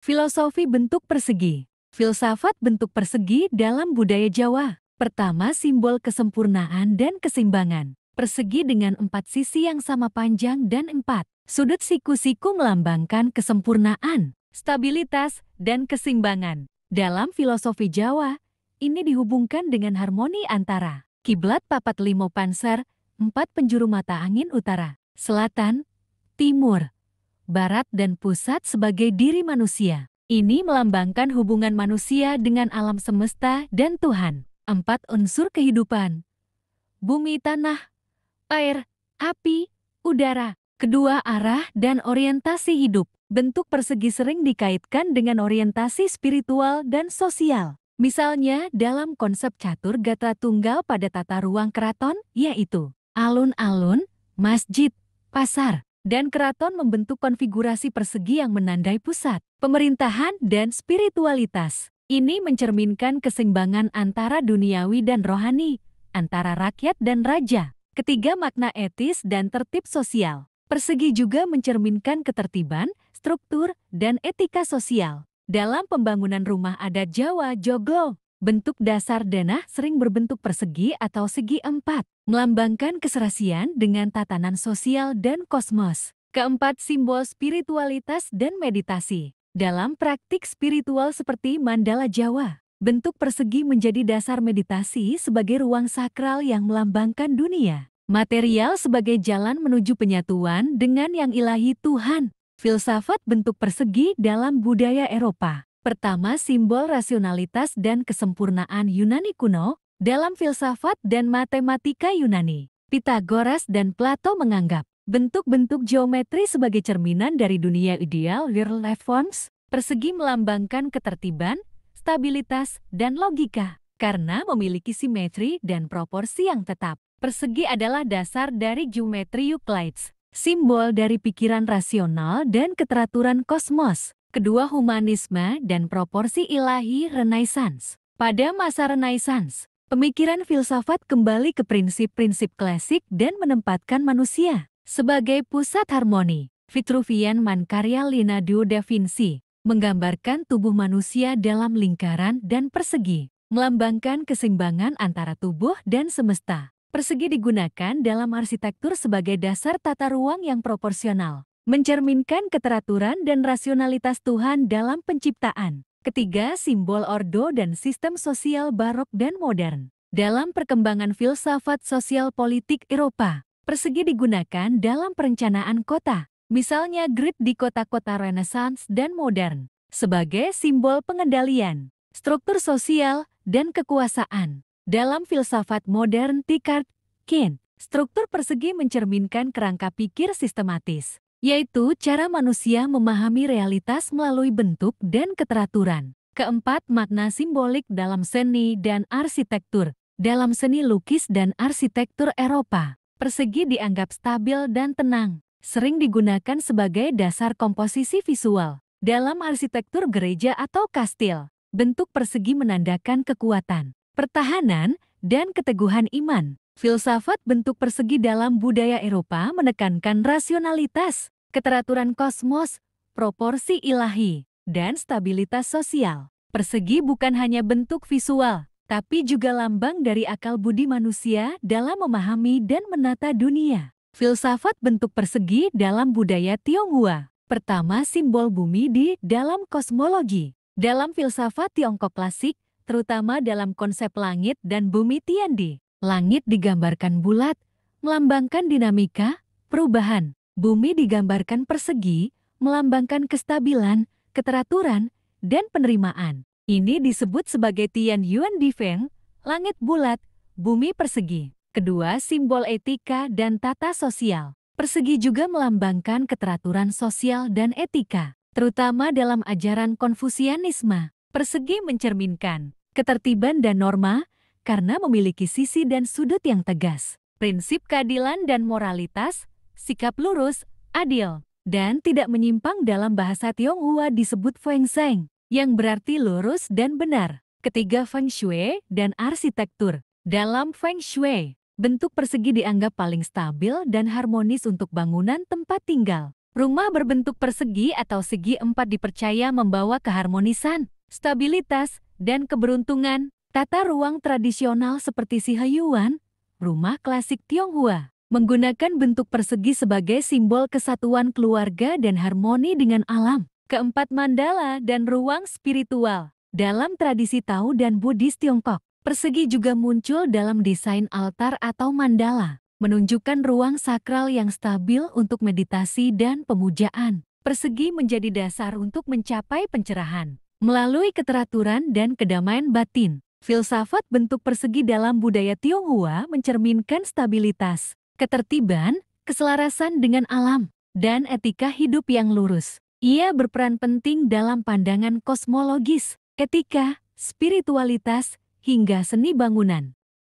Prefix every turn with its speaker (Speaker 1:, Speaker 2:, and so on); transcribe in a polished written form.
Speaker 1: Filosofi bentuk persegi. Filsafat bentuk persegi dalam budaya Jawa. Pertama, simbol kesempurnaan dan keseimbangan. Persegi dengan 4 sisi yang sama panjang dan 4 sudut siku-siku melambangkan kesempurnaan, stabilitas, dan keseimbangan. Dalam filosofi Jawa, ini dihubungkan dengan harmoni antara kiblat papat limo panser, 4 penjuru mata angin utara, selatan, timur, barat dan pusat sebagai diri manusia. Ini melambangkan hubungan manusia dengan alam semesta dan Tuhan. 4 unsur kehidupan: bumi, tanah, air, api, udara. Kedua, arah dan orientasi hidup. Bentuk persegi sering dikaitkan dengan orientasi spiritual dan sosial. Misalnya dalam konsep catur gatra tunggal pada tata ruang keraton, yaitu alun-alun, masjid, pasar, dan keraton membentuk konfigurasi persegi yang menandai pusat pemerintahan dan spiritualitas. Ini mencerminkan keseimbangan antara duniawi dan rohani, antara rakyat dan raja. Ketiga, makna etis dan tertib sosial. Persegi juga mencerminkan ketertiban, struktur, dan etika sosial. Dalam pembangunan rumah adat Jawa Joglo, bentuk dasar denah sering berbentuk persegi atau segi 4, melambangkan keserasian dengan tatanan sosial dan kosmos. Keempat, simbol spiritualitas dan meditasi. Dalam praktik spiritual seperti mandala Jawa, bentuk persegi menjadi dasar meditasi sebagai ruang sakral yang melambangkan dunia material sebagai jalan menuju penyatuan dengan yang ilahi Tuhan. Filsafat bentuk persegi dalam budaya Eropa. Pertama, simbol rasionalitas dan kesempurnaan Yunani kuno. Dalam filsafat dan matematika Yunani, Pythagoras dan Plato menganggap bentuk-bentuk geometri sebagai cerminan dari dunia ideal real life forms. Persegi melambangkan ketertiban, stabilitas, dan logika. Karena memiliki simetri dan proporsi yang tetap, persegi adalah dasar dari geometri Euclides, simbol dari pikiran rasional dan keteraturan kosmos. Kedua, humanisme dan proporsi ilahi Renaissance. Pada masa Renaissance, pemikiran filsafat kembali ke prinsip-prinsip klasik dan menempatkan manusia sebagai pusat harmoni. Vitruvian Man karya Leonardo da Vinci menggambarkan tubuh manusia dalam lingkaran dan persegi, melambangkan keseimbangan antara tubuh dan semesta. Persegi digunakan dalam arsitektur sebagai dasar tata ruang yang proporsional, mencerminkan keteraturan dan rasionalitas Tuhan dalam penciptaan. Ketiga, simbol ordo dan sistem sosial barok dan modern. Dalam perkembangan filsafat sosial politik Eropa, persegi digunakan dalam perencanaan kota, misalnya grid di kota-kota Renaissance dan modern, sebagai simbol pengendalian, struktur sosial, dan kekuasaan. Dalam filsafat modern Kant, struktur persegi mencerminkan kerangka pikir sistematis, yaitu cara manusia memahami realitas melalui bentuk dan keteraturan. Keempat, makna simbolik dalam seni dan arsitektur. Dalam seni lukis dan arsitektur Eropa, persegi dianggap stabil dan tenang, sering digunakan sebagai dasar komposisi visual. Dalam arsitektur gereja atau kastil, bentuk persegi menandakan kekuatan, pertahanan, dan keteguhan iman. Filsafat bentuk persegi dalam budaya Eropa menekankan rasionalitas, keteraturan kosmos, proporsi ilahi, dan stabilitas sosial. Persegi bukan hanya bentuk visual, tapi juga lambang dari akal budi manusia dalam memahami dan menata dunia. Filsafat bentuk persegi dalam budaya Tionghoa. Pertama, simbol bumi di dalam kosmologi. Dalam filsafat Tiongkok klasik, terutama dalam konsep langit dan bumi Tiandi, langit digambarkan bulat, melambangkan dinamika, perubahan. Bumi digambarkan persegi, melambangkan kestabilan, keteraturan, dan penerimaan. Ini disebut sebagai Tian Yuan Di Feng, langit bulat, bumi persegi. Kedua, simbol etika dan tata sosial. Persegi juga melambangkan keteraturan sosial dan etika, terutama dalam ajaran Konfusianisme. Persegi mencerminkan ketertiban dan norma karena memiliki sisi dan sudut yang tegas. Prinsip keadilan dan moralitas, sikap lurus, adil, dan tidak menyimpang dalam bahasa Tionghoa disebut Feng Sheng, yang berarti lurus dan benar. Ketiga, Feng Shui dan arsitektur. Dalam Feng Shui, bentuk persegi dianggap paling stabil dan harmonis untuk bangunan tempat tinggal. Rumah berbentuk persegi atau segi empat dipercaya membawa keharmonisan, stabilitas, dan keberuntungan. Tata ruang tradisional seperti Si Heyuan, rumah klasik Tionghoa, menggunakan bentuk persegi sebagai simbol kesatuan keluarga dan harmoni dengan alam. Keempat, mandala dan ruang spiritual. Dalam tradisi Tao dan Buddhis Tiongkok, persegi juga muncul dalam desain altar atau mandala, menunjukkan ruang sakral yang stabil untuk meditasi dan pemujaan. Persegi menjadi dasar untuk mencapai pencerahan melalui keteraturan dan kedamaian batin. Filsafat bentuk persegi dalam budaya Tionghoa mencerminkan stabilitas, ketertiban, keselarasan dengan alam, dan etika hidup yang lurus. Ia berperan penting dalam pandangan kosmologis, etika, spiritualitas, hingga seni bangunan.